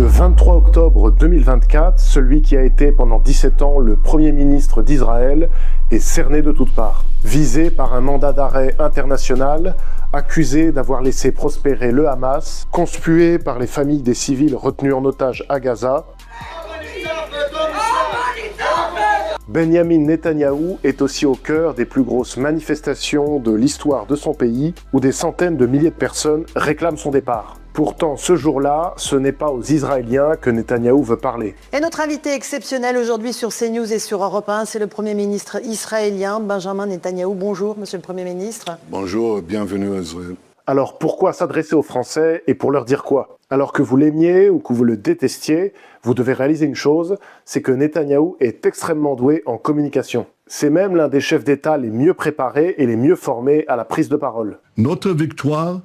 Le 23 octobre 2024, celui qui a été pendant 17 ans le Premier ministre d'Israël est cerné de toutes parts. Visé par un mandat d'arrêt international, accusé d'avoir laissé prospérer le Hamas, conspué par les familles des civils retenus en otage à Gaza, Benyamin Netanyahou est aussi au cœur des plus grosses manifestations de l'histoire de son pays, où des centaines de milliers de personnes réclament son départ. Pourtant, ce jour-là, ce n'est pas aux Israéliens que Netanyahou veut parler. Et notre invité exceptionnel aujourd'hui sur CNews et sur Europe 1, c'est le Premier ministre israélien, Benjamin Netanyahou. Bonjour, Monsieur le Premier ministre. Bonjour, bienvenue à Israël. Alors pourquoi s'adresser aux Français et pour leur dire quoi? Alors que vous l'aimiez ou que vous le détestiez, vous devez réaliser une chose, c'est que Netanyahou est extrêmement doué en communication. C'est même l'un des chefs d'État les mieux préparés et les mieux formés à la prise de parole. Notre victoire,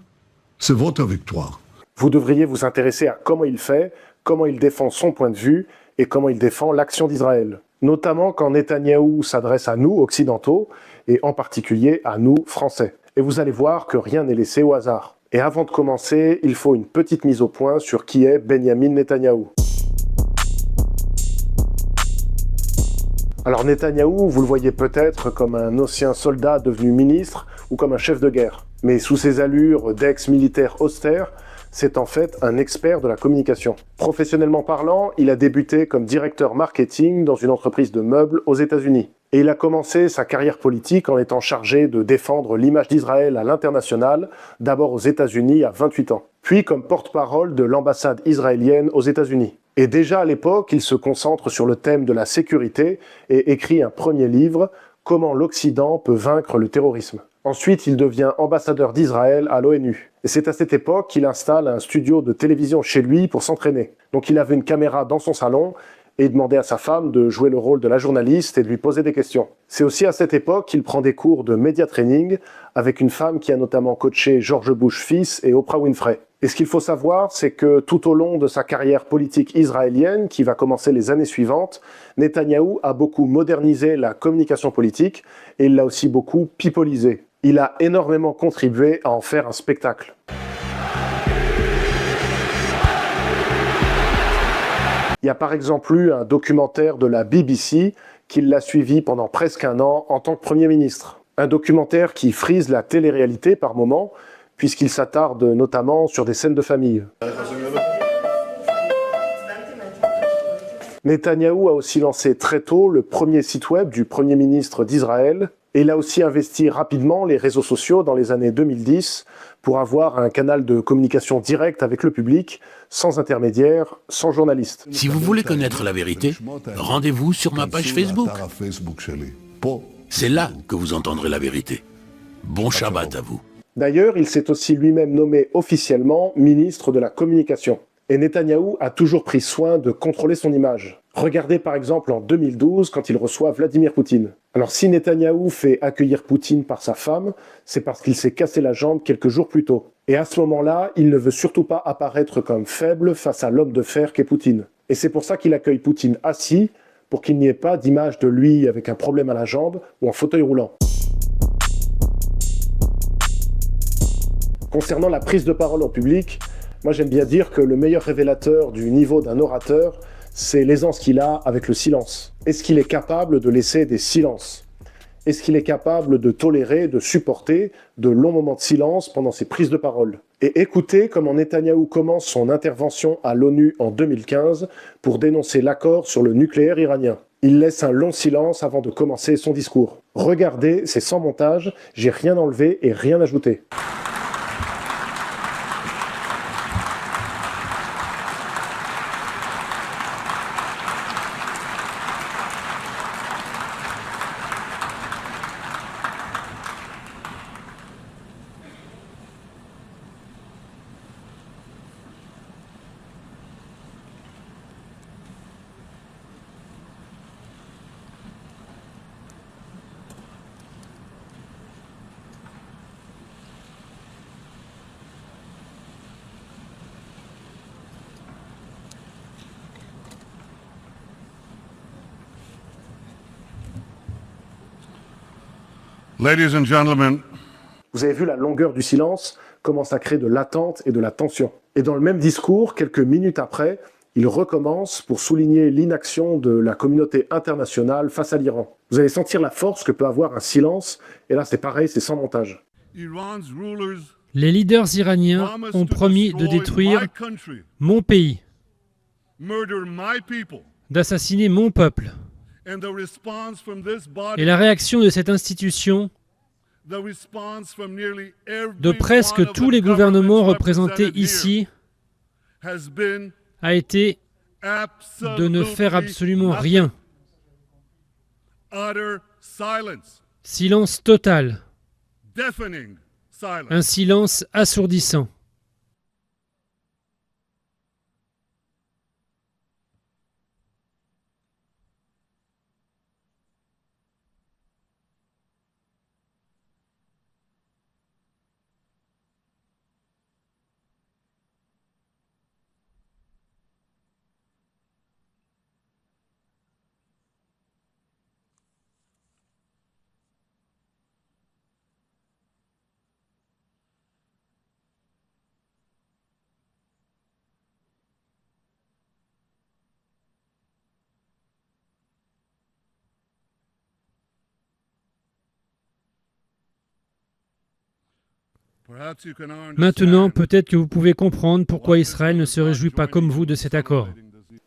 c'est votre victoire. Vous devriez vous intéresser à comment il fait, comment il défend son point de vue et comment il défend l'action d'Israël. Notamment quand Netanyahou s'adresse à nous, occidentaux, et en particulier à nous, Français. Et vous allez voir que rien n'est laissé au hasard. Et avant de commencer, il faut une petite mise au point sur qui est Benyamin Netanyahou. Alors Netanyahou, vous le voyez peut-être comme un ancien soldat devenu ministre ou comme un chef de guerre. Mais sous ses allures d'ex-militaire austère, c'est en fait un expert de la communication. Professionnellement parlant, il a débuté comme directeur marketing dans une entreprise de meubles aux États-Unis. Et il a commencé sa carrière politique en étant chargé de défendre l'image d'Israël à l'international, d'abord aux États-Unis à 28 ans, puis comme porte-parole de l'ambassade israélienne aux États-Unis. Et déjà à l'époque, il se concentre sur le thème de la sécurité et écrit un premier livre, Comment l'Occident peut vaincre le terrorisme. Ensuite, il devient ambassadeur d'Israël à l'ONU. Et c'est à cette époque qu'il installe un studio de télévision chez lui pour s'entraîner. Donc il avait une caméra dans son salon et demandait à sa femme de jouer le rôle de la journaliste et de lui poser des questions. C'est aussi à cette époque qu'il prend des cours de média training avec une femme qui a notamment coaché George Bush fils et Oprah Winfrey. Et ce qu'il faut savoir, c'est que tout au long de sa carrière politique israélienne, qui va commencer les années suivantes, Netanyahou a beaucoup modernisé la communication politique et il l'a aussi beaucoup pipolisé. Il a énormément contribué à en faire un spectacle. Il y a par exemple eu un documentaire de la BBC qui l'a suivi pendant presque un an en tant que Premier ministre. Un documentaire qui frise la télé-réalité par moments, puisqu'il s'attarde notamment sur des scènes de famille. Netanyahou a aussi lancé très tôt le premier site web du Premier ministre d'Israël, et il a aussi investi rapidement les réseaux sociaux dans les années 2010 pour avoir un canal de communication direct avec le public, sans intermédiaire, sans journaliste. Si vous voulez connaître la vérité, rendez-vous sur ma page Facebook. C'est là que vous entendrez la vérité. Bon Shabbat à vous. D'ailleurs, il s'est aussi lui-même nommé officiellement ministre de la Communication. Et Netanyahou a toujours pris soin de contrôler son image. Regardez par exemple en 2012 quand il reçoit Vladimir Poutine. Alors si Netanyahou fait accueillir Poutine par sa femme, c'est parce qu'il s'est cassé la jambe quelques jours plus tôt. Et à ce moment-là, il ne veut surtout pas apparaître comme faible face à l'homme de fer qu'est Poutine. Et c'est pour ça qu'il accueille Poutine assis, pour qu'il n'y ait pas d'image de lui avec un problème à la jambe ou en fauteuil roulant. Concernant la prise de parole en public, moi j'aime bien dire que le meilleur révélateur du niveau d'un orateur, c'est l'aisance qu'il a avec le silence. Est-ce qu'il est capable de laisser des silences? Est-ce qu'il est capable de tolérer, de supporter de longs moments de silence pendant ses prises de parole? Et écoutez comment Netanyahou commence son intervention à l'ONU en 2015 pour dénoncer l'accord sur le nucléaire iranien. Il laisse un long silence avant de commencer son discours. Regardez, c'est sans montage, j'ai rien enlevé et rien ajouté. Ladies and gentlemen, Vous avez vu la longueur du silence commence à créer de l'attente et de la tension. Et dans le même discours, quelques minutes après, il recommence pour souligner l'inaction de la communauté internationale face à l'Iran. Vous allez sentir la force que peut avoir un silence, et là c'est pareil, c'est sans montage. Les leaders iraniens ont promis de détruire mon pays, d'assassiner mon peuple. Et la réaction de cette institution, de presque tous les gouvernements représentés ici, a été de ne faire absolument rien. Silence total. Un silence assourdissant. Maintenant, peut-être que vous pouvez comprendre pourquoi Israël ne se réjouit pas comme vous de cet accord.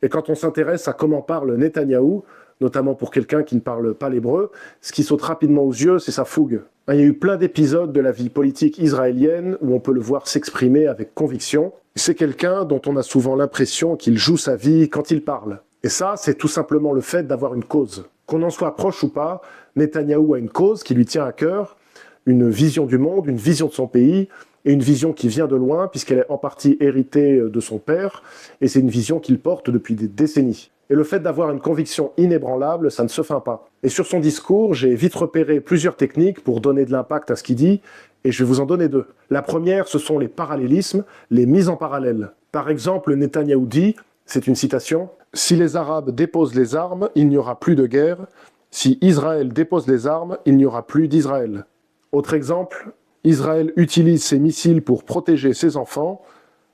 Et quand on s'intéresse à comment parle Netanyahou, notamment pour quelqu'un qui ne parle pas l'hébreu, ce qui saute rapidement aux yeux, c'est sa fougue. Il y a eu plein d'épisodes de la vie politique israélienne où on peut le voir s'exprimer avec conviction. C'est quelqu'un dont on a souvent l'impression qu'il joue sa vie quand il parle. Et ça, c'est tout simplement le fait d'avoir une cause. Qu'on en soit proche ou pas, Netanyahou a une cause qui lui tient à cœur, une vision du monde, une vision de son pays, et une vision qui vient de loin, puisqu'elle est en partie héritée de son père, et c'est une vision qu'il porte depuis des décennies. Et le fait d'avoir une conviction inébranlable, ça ne se feint pas. Et sur son discours, j'ai vite repéré plusieurs techniques pour donner de l'impact à ce qu'il dit, et je vais vous en donner deux. La première, ce sont les parallélismes, les mises en parallèle. Par exemple, Netanyahou dit, c'est une citation, « Si les Arabes déposent les armes, il n'y aura plus de guerre. Si Israël dépose les armes, il n'y aura plus d'Israël. » Autre exemple, Israël utilise ses missiles pour protéger ses enfants,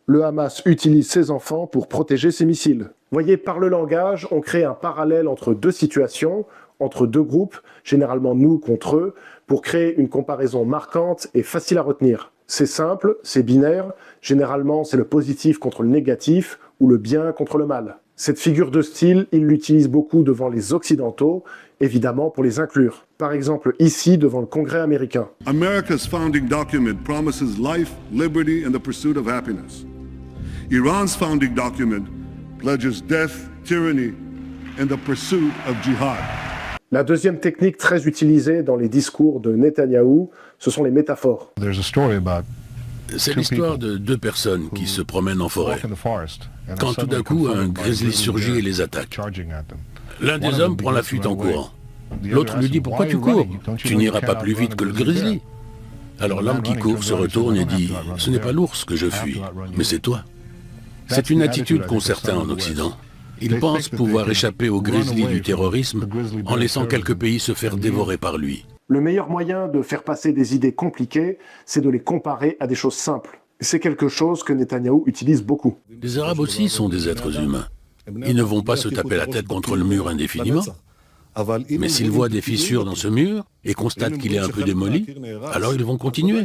le Hamas utilise ses enfants pour protéger ses missiles. Voyez, par le langage, on crée un parallèle entre deux situations, entre deux groupes, généralement nous contre eux, pour créer une comparaison marquante et facile à retenir. C'est simple, c'est binaire, généralement c'est le positif contre le négatif ou le bien contre le mal. Cette figure de style, il l'utilise beaucoup devant les Occidentaux, évidemment pour les inclure. Par exemple ici, devant le Congrès américain. America's founding document promises life, liberty and the pursuit of happiness. Iran's founding document pledges death, tyranny and the pursuit of jihad. La deuxième technique très utilisée dans les discours de Netanyahou, ce sont les métaphores. C'est l'histoire de deux personnes qui se promènent en forêt, quand tout d'un coup un grizzly surgit et les attaque. L'un des hommes prend la fuite en courant. L'autre lui dit « Pourquoi tu cours? Tu n'iras pas plus vite que le grizzly. » Alors l'homme qui court se retourne et dit « Ce n'est pas l'ours que je fuis, mais c'est toi. » C'est une attitude qu'ont certains en Occident. Ils pensent pouvoir échapper au grizzly du terrorisme en laissant quelques pays se faire dévorer par lui. Le meilleur moyen de faire passer des idées compliquées, c'est de les comparer à des choses simples. C'est quelque chose que Netanyahou utilise beaucoup. Les Arabes aussi sont des êtres humains. Ils ne vont pas se taper la tête contre le mur indéfiniment. Mais s'ils voient des fissures dans ce mur et constatent qu'il est un peu démoli, alors ils vont continuer.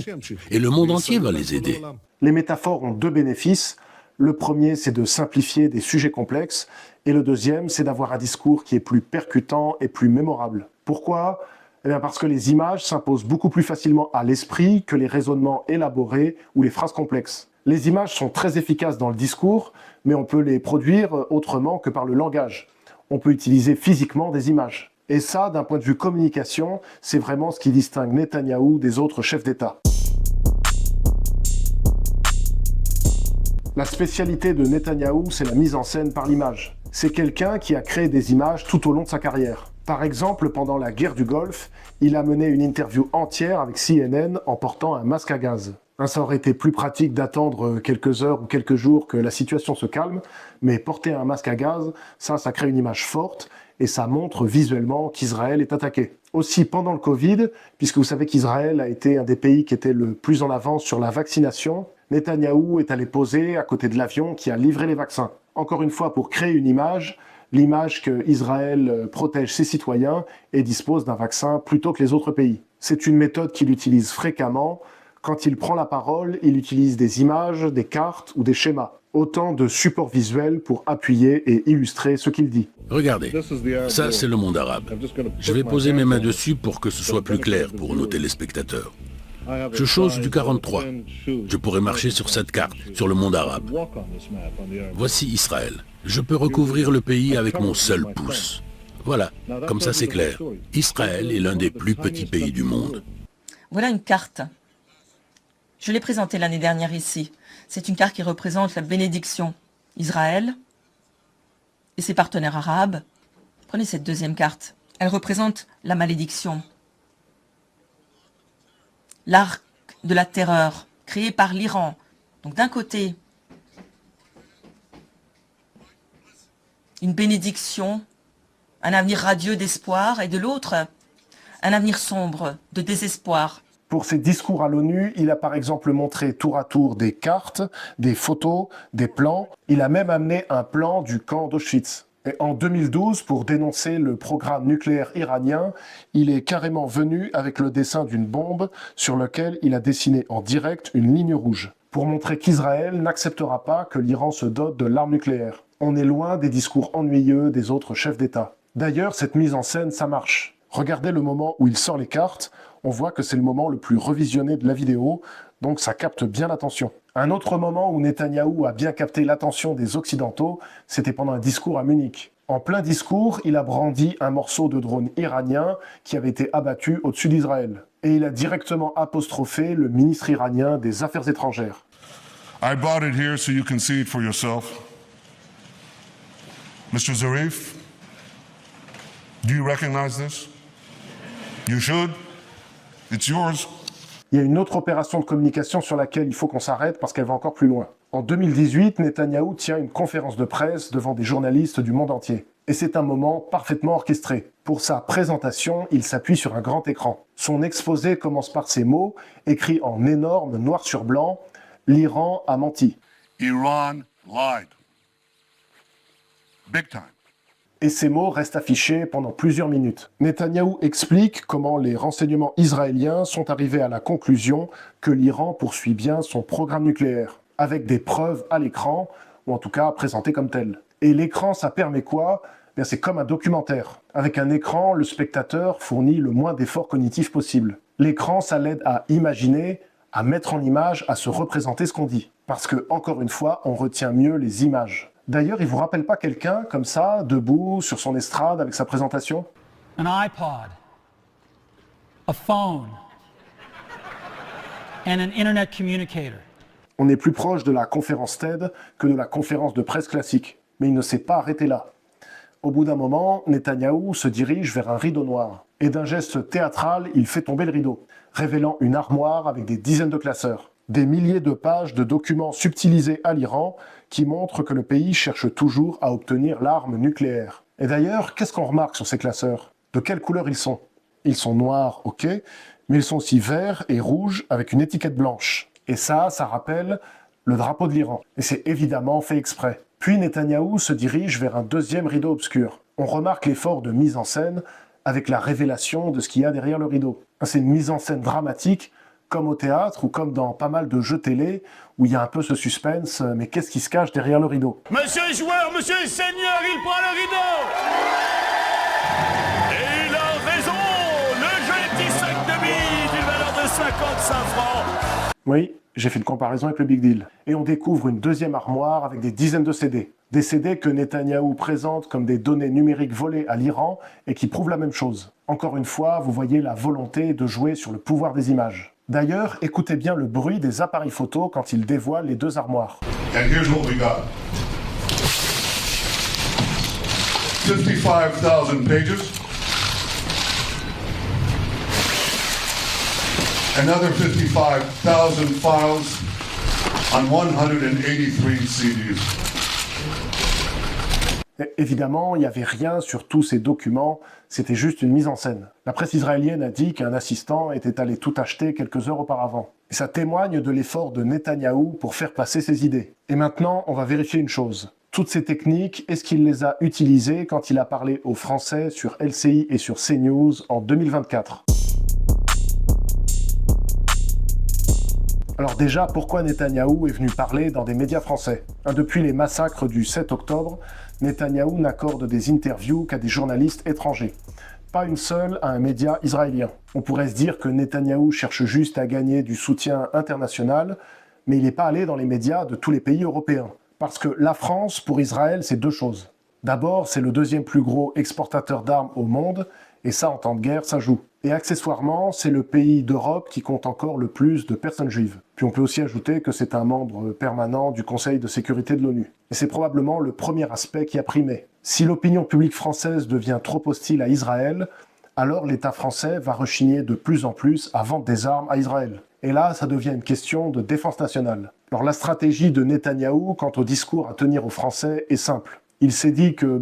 Et le monde entier va les aider. Les métaphores ont deux bénéfices. Le premier, c'est de simplifier des sujets complexes. Et le deuxième, c'est d'avoir un discours qui est plus percutant et plus mémorable. Pourquoi ? Eh bien parce que les images s'imposent beaucoup plus facilement à l'esprit que les raisonnements élaborés ou les phrases complexes. Les images sont très efficaces dans le discours, mais on peut les produire autrement que par le langage. On peut utiliser physiquement des images. Et ça, d'un point de vue communication, c'est vraiment ce qui distingue Netanyahou des autres chefs d'État. La spécialité de Netanyahou, c'est la mise en scène par l'image. C'est quelqu'un qui a créé des images tout au long de sa carrière. Par exemple, pendant la guerre du Golfe, il a mené une interview entière avec CNN en portant un masque à gaz. Ça aurait été plus pratique d'attendre quelques heures ou quelques jours que la situation se calme, mais porter un masque à gaz, ça crée une image forte et ça montre visuellement qu'Israël est attaqué. Aussi pendant le Covid, puisque vous savez qu'Israël a été un des pays qui était le plus en avance sur la vaccination, Netanyahou est allé poser à côté de l'avion qui a livré les vaccins. encore une fois pour créer une image, l'image qu'Israël protège ses citoyens et dispose d'un vaccin plutôt que les autres pays. C'est une méthode qu'il utilise fréquemment. Quand il prend la parole, il utilise des images, des cartes ou des schémas. Autant de supports visuels pour appuyer et illustrer ce qu'il dit. Regardez, ça c'est le monde arabe. Je vais poser mes mains dessus pour que ce soit plus clair pour nos téléspectateurs. Je chose du 43. Je pourrais marcher sur cette carte, sur le monde arabe. Voici Israël. Je peux recouvrir le pays avec mon seul pouce. Voilà, comme ça c'est clair. Israël est l'un des plus petits pays du monde. Voilà une carte. Je l'ai présentée l'année dernière ici. C'est une carte qui représente la bénédiction. Israël et ses partenaires arabes. Prenez cette deuxième carte. Elle représente la malédiction. L'arc de la terreur, créé par l'Iran. Donc d'un côté, une bénédiction, un avenir radieux d'espoir, et de l'autre, un avenir sombre de désespoir. Pour ses discours à l'ONU, il a par exemple montré tour à tour des cartes, des photos, des plans. Il a même amené un plan du camp d'Auschwitz. Et en 2012, pour dénoncer le programme nucléaire iranien, il est carrément venu avec le dessin d'une bombe sur lequel il a dessiné en direct une ligne rouge, pour montrer qu'Israël n'acceptera pas que l'Iran se dote de l'arme nucléaire. On est loin des discours ennuyeux des autres chefs d'État. D'ailleurs, cette mise en scène, ça marche. Regardez le moment où il sort les cartes, on voit que c'est le moment le plus revisionné de la vidéo, donc ça capte bien l'attention. Un autre moment où Netanyahou a bien capté l'attention des Occidentaux, c'était pendant un discours à Munich. En plein discours, il a brandi un morceau de drone iranien qui avait été abattu au-dessus d'Israël. Et il a directement apostrophé le ministre iranien des Affaires étrangères. I brought it here so you can see it for yourself. Mr. Zarif, do you recognize this? You should. It's yours. Il y a une autre opération de communication sur laquelle il faut qu'on s'arrête parce qu'elle va encore plus loin. En 2018, Netanyahou tient une conférence de presse devant des journalistes du monde entier. Et c'est un moment parfaitement orchestré. Pour sa présentation, il s'appuie sur un grand écran. Son exposé commence par ces mots, écrits en énorme, noir sur blanc, « L'Iran a menti ». Iran lied. Big time. Et ces mots restent affichés pendant plusieurs minutes. Netanyahou explique comment les renseignements israéliens sont arrivés à la conclusion que l'Iran poursuit bien son programme nucléaire, avec des preuves à l'écran, ou en tout cas présentées comme telles. Et l'écran, ça permet quoi ? Bien, c'est comme un documentaire. Avec un écran, le spectateur fournit le moins d'efforts cognitifs possible. L'écran, ça l'aide à imaginer, à mettre en image, à se représenter ce qu'on dit. Parce que, encore une fois, on retient mieux les images. D'ailleurs, il vous rappelle pas quelqu'un comme ça, debout, sur son estrade, avec sa présentation ? An iPod, a phone, and an internet communicator. On est plus proche de la conférence TED que de la conférence de presse classique. Mais il ne s'est pas arrêté là. Au bout d'un moment, Netanyahou se dirige vers un rideau noir. Et d'un geste théâtral, il fait tomber le rideau, révélant une armoire avec des dizaines de classeurs. Des milliers de pages de documents subtilisés à l'Iran qui montrent que le pays cherche toujours à obtenir l'arme nucléaire. Et d'ailleurs, qu'est-ce qu'on remarque sur ces classeurs ? De quelle couleur ils sont ? Ils sont noirs, ok, mais ils sont aussi verts et rouges avec une étiquette blanche. Et ça rappelle le drapeau de l'Iran. Et c'est évidemment fait exprès. Puis Netanyahou se dirige vers un deuxième rideau obscur. On remarque l'effort de mise en scène avec la révélation de ce qu'il y a derrière le rideau. C'est une mise en scène dramatique, comme au théâtre ou comme dans pas mal de jeux télé, où il y a un peu ce suspense, mais qu'est-ce qui se cache derrière le rideau ? Monsieur le joueur, monsieur le seigneur, il prend le rideau ! Et il a raison ! Le jeu est petit sac de billes d'une valeur de 55 francs. Oui, j'ai fait une comparaison avec le Big Deal. Et on découvre une deuxième armoire avec des dizaines de CD. Des CD que Netanyahou présente comme des données numériques volées à l'Iran et qui prouvent la même chose. Encore une fois, vous voyez la volonté de jouer sur le pouvoir des images. D'ailleurs, écoutez bien le bruit des appareils photo quand ils dévoilent les deux armoires. And here's what we got. 55,000 pages. Another 55,000 files on 183 CDs. Et évidemment, il n'y avait rien sur tous ces documents, c'était juste une mise en scène. La presse israélienne a dit qu'un assistant était allé tout acheter quelques heures auparavant. Et ça témoigne de l'effort de Netanyahou pour faire passer ses idées. Et maintenant, on va vérifier une chose. Toutes ces techniques, est-ce qu'il les a utilisées quand il a parlé aux Français sur LCI et sur CNews en 2024 ? Alors déjà, pourquoi Netanyahou est venu parler dans des médias français ? Depuis les massacres du 7 octobre, Netanyahou n'accorde des interviews qu'à des journalistes étrangers. Pas une seule à un média israélien. On pourrait se dire que Netanyahou cherche juste à gagner du soutien international, mais il n'est pas allé dans les médias de tous les pays européens. Parce que la France, pour Israël, c'est deux choses. D'abord, c'est le deuxième plus gros exportateur d'armes au monde, et ça, en temps de guerre, ça joue. Et accessoirement, c'est le pays d'Europe qui compte encore le plus de personnes juives. Puis on peut aussi ajouter que c'est un membre permanent du Conseil de sécurité de l'ONU. Et c'est probablement le premier aspect qui a primé. Si l'opinion publique française devient trop hostile à Israël, alors l'État français va rechigner de plus en plus à vendre des armes à Israël. Et là, ça devient une question de défense nationale. Alors la stratégie de Netanyahou quant au discours à tenir aux Français est simple. Il s'est dit que,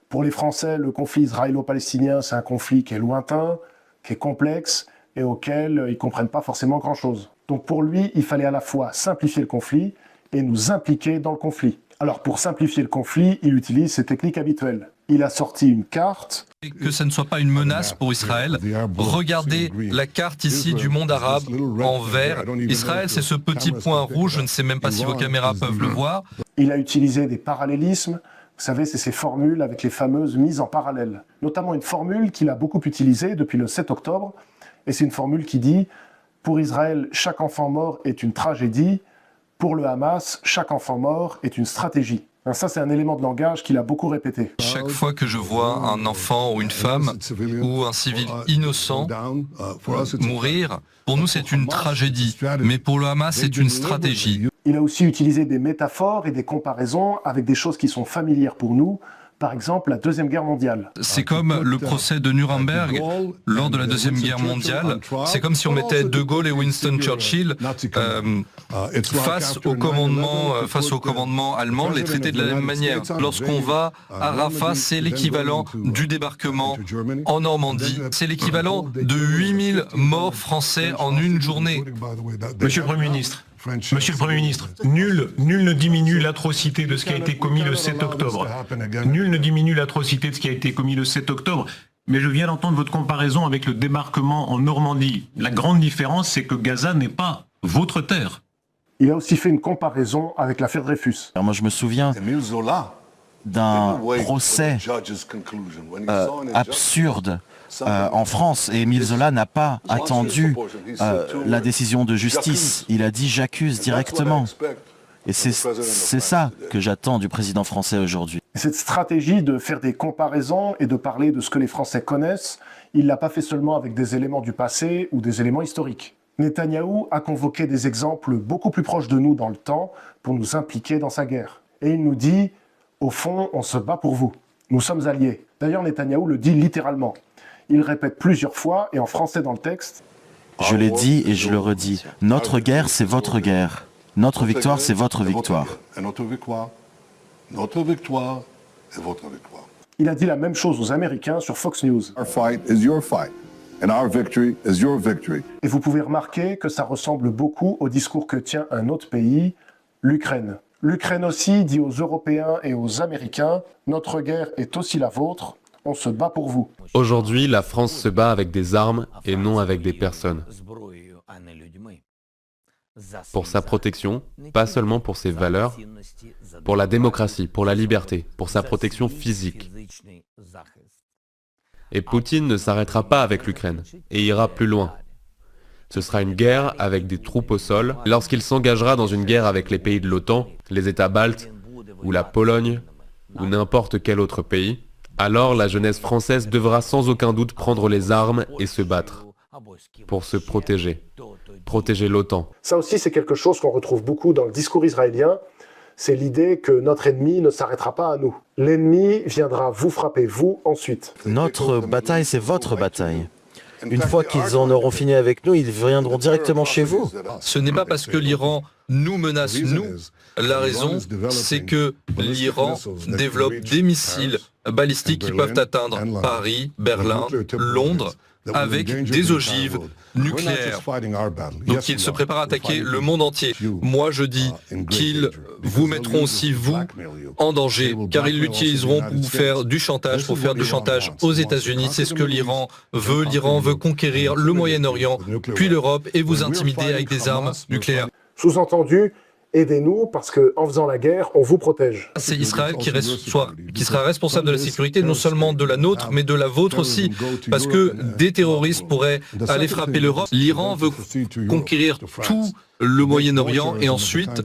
pour les Français, le conflit israélo-palestinien, c'est un conflit qui est lointain, qui est complexe et auquel ils ne comprennent pas forcément grand-chose. Donc pour lui, il fallait à la fois simplifier le conflit et nous impliquer dans le conflit. Alors pour simplifier le conflit, il utilise ses techniques habituelles. Il a sorti une carte. Que ça ne soit pas une menace pour Israël. Regardez la carte ici du monde arabe en vert. Israël, c'est ce petit point rouge, je ne sais même pas si vos caméras peuvent le voir. Il a utilisé des parallélismes. Vous savez, c'est ces formules avec les fameuses mises en parallèle. Notamment une formule qu'il a beaucoup utilisée depuis le 7 octobre. Et c'est une formule qui dit « Pour Israël, chaque enfant mort est une tragédie. Pour le Hamas, chaque enfant mort est une stratégie. » Ça, c'est un élément de langage qu'il a beaucoup répété. Chaque fois que je vois un enfant ou une femme ou un civil innocent mourir, pour nous, c'est une tragédie. Mais pour le Hamas, c'est une stratégie. Il a aussi utilisé des métaphores et des comparaisons avec des choses qui sont familières pour nous. Par exemple, la Deuxième Guerre mondiale. C'est comme le procès de Nuremberg lors de la Deuxième Guerre mondiale. C'est comme si on mettait De Gaulle et Winston Churchill face au commandement allemand, les traiter de la même manière. Lorsqu'on va à Rafah, c'est l'équivalent du débarquement en Normandie. C'est l'équivalent de 8000 morts français en une journée. Monsieur le Premier ministre, nul ne diminue l'atrocité de ce qui a été commis le 7 octobre. Nul ne diminue l'atrocité de ce qui a été commis le 7 octobre. Mais je viens d'entendre votre comparaison avec le débarquement en Normandie. La grande différence, c'est que Gaza n'est pas votre terre. Il a aussi fait une comparaison avec l'affaire Dreyfus. Alors moi, je me souviens d'un procès absurde en France, et Émile Zola n'a pas attendu la décision de justice. Il a dit « j'accuse directement ». Et c'est ça que j'attends du président français aujourd'hui. Cette stratégie de faire des comparaisons et de parler de ce que les Français connaissent, il ne l'a pas fait seulement avec des éléments du passé ou des éléments historiques. Netanyahou a convoqué des exemples beaucoup plus proches de nous dans le temps pour nous impliquer dans sa guerre. Et il nous dit « au fond, on se bat pour vous. Nous sommes alliés ». D'ailleurs, Netanyahou le dit littéralement. Il répète plusieurs fois, et en français dans le texte. Je l'ai dit et je le redis. Notre guerre, c'est votre guerre. Notre victoire, c'est votre victoire. Et notre victoire est votre victoire. Il a dit la même chose aux Américains sur Fox News. Our fight is your fight, and our victory is your victory. Et vous pouvez remarquer que ça ressemble beaucoup au discours que tient un autre pays, l'Ukraine. L'Ukraine aussi dit aux Européens et aux Américains « Notre guerre est aussi la vôtre. On se bat pour vous. » Aujourd'hui, la France se bat avec des armes et non avec des personnes. Pour sa protection, pas seulement pour ses valeurs, pour la démocratie, pour la liberté, pour sa protection physique. Et Poutine ne s'arrêtera pas avec l'Ukraine et ira plus loin. Ce sera une guerre avec des troupes au sol. Lorsqu'il s'engagera dans une guerre avec les pays de l'OTAN, les États baltes, ou la Pologne, ou n'importe quel autre pays, alors la jeunesse française devra sans aucun doute prendre les armes et se battre pour se protéger l'OTAN. Ça aussi, c'est quelque chose qu'on retrouve beaucoup dans le discours israélien. C'est l'idée que notre ennemi ne s'arrêtera pas à nous. L'ennemi viendra vous frapper, vous, ensuite. Notre bataille, c'est votre bataille. Une fois qu'ils en auront fini avec nous, ils viendront directement chez vous. Ce n'est pas parce que l'Iran nous menace, nous. La raison, c'est que l'Iran développe des missiles balistiques qui peuvent atteindre Paris, Berlin, Londres. avec des ogives nucléaires. Donc ils se préparent à attaquer le monde entier. Moi je dis qu'ils vous mettront aussi, vous, en danger, car ils l'utiliseront pour faire du chantage aux États-Unis. C'est ce que l'Iran veut. L'Iran veut conquérir le Moyen-Orient, puis l'Europe, et vous intimider avec des armes nucléaires. Sous-entendu, aidez-nous parce qu'en faisant la guerre, on vous protège. C'est Israël qui sera responsable de la sécurité, non seulement de la nôtre, mais de la vôtre aussi. Parce que des terroristes pourraient aller frapper l'Europe. L'Iran veut conquérir tout le Moyen-Orient et ensuite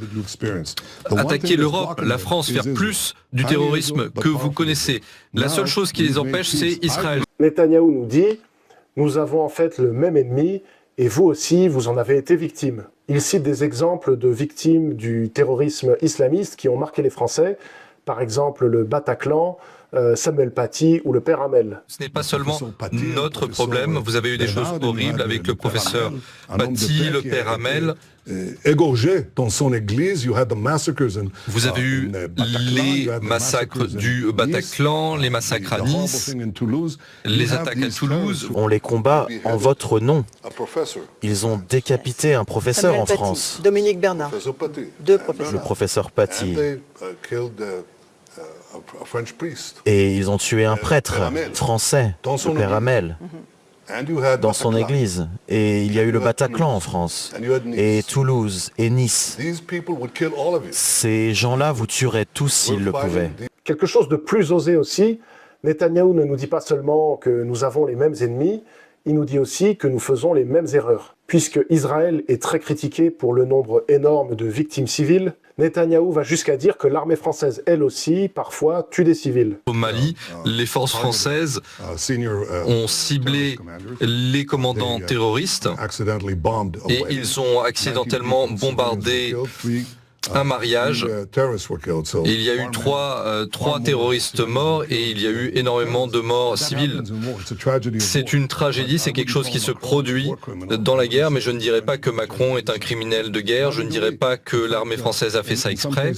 attaquer l'Europe, la France, faire plus du terrorisme que vous connaissez. La seule chose qui les empêche, c'est Israël. Netanyahou nous dit, nous avons en fait le même ennemi et vous aussi, vous en avez été victime. Il cite des exemples de victimes du terrorisme islamiste qui ont marqué les Français, par exemple le Bataclan, Samuel Paty ou le père Hamel. Ce n'est pas seulement notre problème, vous avez eu des choses horribles avec le professeur Paty, le père Hamel. Égorgé dans son église, vous avez eu les massacres du Bataclan, les massacres à Nice, les attaques à Toulouse. On les combat en votre nom. Ils ont décapité un professeur en France. Dominique Bernard. Deux professeurs. Le professeur Paty. Et ils ont tué un prêtre français, le père Hamel, dans son église. Et il y a eu le Bataclan en France, et Toulouse, et Nice. Ces gens-là vous tueraient tous s'ils le pouvaient. Quelque chose de plus osé aussi, Netanyahou ne nous dit pas seulement que nous avons les mêmes ennemis, il nous dit aussi que nous faisons les mêmes erreurs. Puisque Israël est très critiqué pour le nombre énorme de victimes civiles, Netanyahou va jusqu'à dire que l'armée française, elle aussi, parfois, tue des civils. Au Mali, les forces françaises ont ciblé les commandants terroristes et ils ont accidentellement bombardé un mariage. Et il y a eu trois terroristes morts et il y a eu énormément de morts civiles. C'est une tragédie, c'est quelque chose qui se produit dans la guerre, mais je ne dirais pas que Macron est un criminel de guerre, je ne dirais pas que l'armée française a fait ça exprès,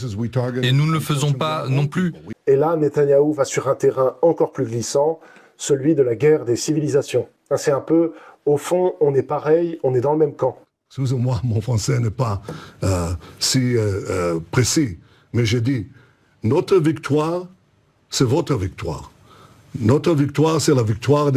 et nous ne le faisons pas non plus. Et là, Netanyahou va sur un terrain encore plus glissant, celui de la guerre des civilisations. C'est un peu, au fond, on est pareil, on est dans le même camp. Excusez-moi, mon français n'est pas si précis, mais j'ai dit, notre victoire, c'est votre victoire. Notre victoire, c'est la victoire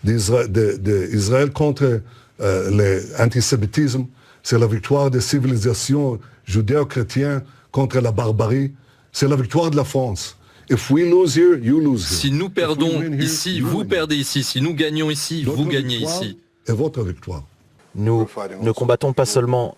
d'Israël contre l'antisémitisme, c'est la victoire des civilisations judéo-chrétiennes contre la barbarie, c'est la victoire de la France. If we lose here, you lose here. Si nous perdons ici, vous perdez ici. Si nous gagnons ici, vous gagnez ici. Et votre victoire. Nous ne combattons pas seulement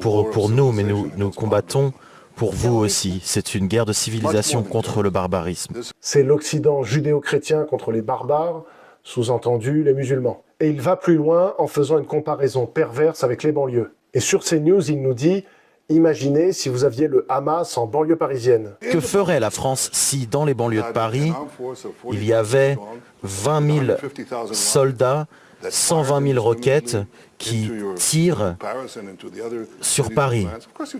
pour nous, mais nous combattons pour vous aussi. C'est une guerre de civilisation contre le barbarisme. C'est l'Occident judéo-chrétien contre les barbares, sous-entendu les musulmans. Et il va plus loin en faisant une comparaison perverse avec les banlieues. Et sur CNews, il nous dit « Imaginez si vous aviez le Hamas en banlieue parisienne. » Que ferait la France si, dans les banlieues de Paris, il y avait 20 000 soldats, 120 000 roquettes qui tirent sur Paris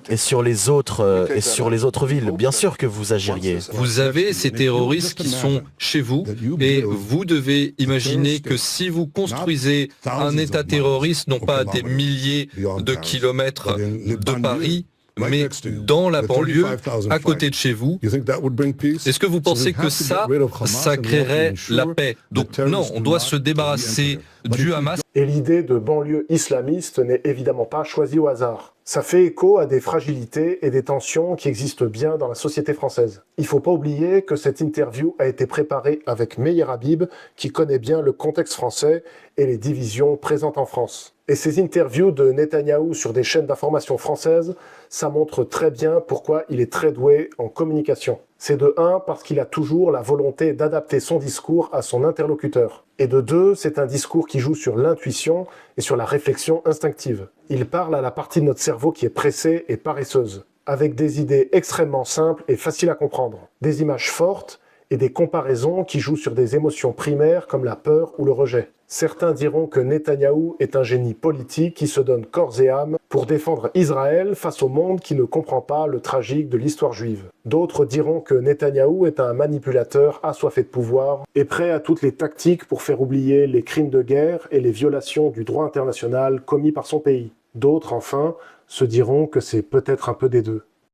et sur les autres villes. Bien sûr que vous agiriez. Vous avez ces terroristes qui sont chez vous et vous devez imaginer que si vous construisez un État terroriste, non pas à des milliers de kilomètres de Paris, mais dans la banlieue, à côté de chez vous, est-ce que vous pensez que ça créerait la paix? Donc non, on doit se débarrasser du Hamas. Et l'idée de banlieue islamiste n'est évidemment pas choisie au hasard. Ça fait écho à des fragilités et des tensions qui existent bien dans la société française. Il ne faut pas oublier que cette interview a été préparée avec Meir Habib, qui connaît bien le contexte français et les divisions présentes en France. Et ces interviews de Netanyahou sur des chaînes d'information françaises, ça montre très bien pourquoi il est très doué en communication. C'est de 1, parce qu'il a toujours la volonté d'adapter son discours à son interlocuteur. Et de 2, c'est un discours qui joue sur l'intuition et sur la réflexion instinctive. Il parle à la partie de notre cerveau qui est pressée et paresseuse, avec des idées extrêmement simples et faciles à comprendre, des images fortes et des comparaisons qui jouent sur des émotions primaires comme la peur ou le rejet. Certains diront que Netanyahou est un génie politique qui se donne corps et âme pour défendre Israël face au monde qui ne comprend pas le tragique de l'histoire juive. D'autres diront que Netanyahou est un manipulateur assoiffé de pouvoir et prêt à toutes les tactiques pour faire oublier les crimes de guerre et les violations du droit international commis par son pays. D'autres, enfin, se diront que c'est peut-être un peu des deux.